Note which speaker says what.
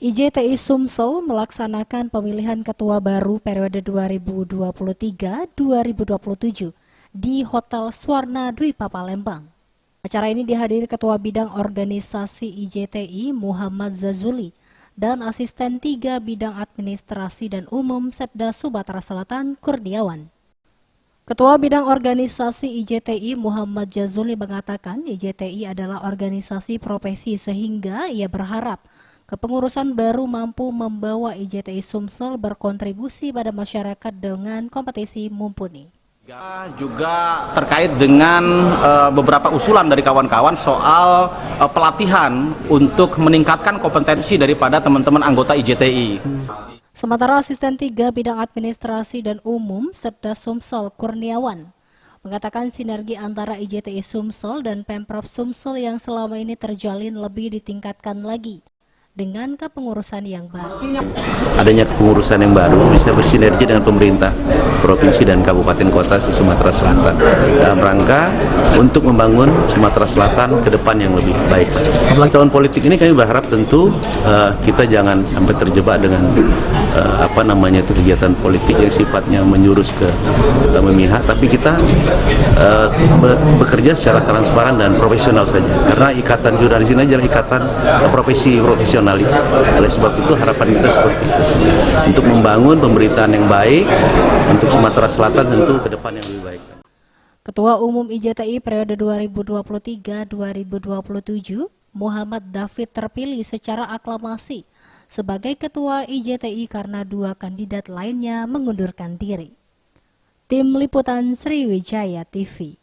Speaker 1: IJTI Sumsel melaksanakan pemilihan ketua baru periode 2023-2027 di Hotel Swarna Dwipa Palembang. Acara ini dihadiri Ketua Bidang Organisasi IJTI Muhammad Zazuli dan Asisten 3 Bidang Administrasi dan Umum Setda Sumatera Selatan Kurniawan. Ketua Bidang Organisasi IJTI Muhammad Zazuli mengatakan IJTI adalah organisasi profesi sehingga ia berharap kepengurusan baru mampu membawa IJTI Sumsel berkontribusi pada masyarakat dengan kompetisi mumpuni.
Speaker 2: Juga terkait dengan beberapa usulan dari kawan-kawan soal pelatihan untuk meningkatkan kompetensi daripada teman-teman anggota IJTI.
Speaker 1: Sementara Asisten 3 Bidang Administrasi dan Umum Setda Sumsel Kurniawan mengatakan sinergi antara IJTI Sumsel dan Pemprov Sumsel yang selama ini terjalin lebih ditingkatkan lagi dengan kepengurusan yang baru.
Speaker 3: Adanya kepengurusan yang baru bisa bersinergi dengan pemerintah provinsi dan kabupaten kota di Sumatera Selatan dalam rangka untuk membangun Sumatera Selatan ke depan yang lebih baik. Tahun politik ini kami berharap tentu kita jangan sampai terjebak dengan kegiatan politik yang sifatnya menjurus ke memihak, tapi kita bekerja secara transparan dan profesional saja. Karena ikatan jurnalis ini adalah ikatan profesi profesional. Oleh sebab itu harapan kita seperti itu, untuk membangun pemberitaan yang baik untuk Sumatera Selatan tentu ke depan yang lebih baik.
Speaker 1: Ketua Umum IJTI periode 2023-2027 Muhammad David terpilih secara aklamasi sebagai Ketua IJTI karena 2 kandidat lainnya mengundurkan diri. Tim Liputan Sriwijaya TV.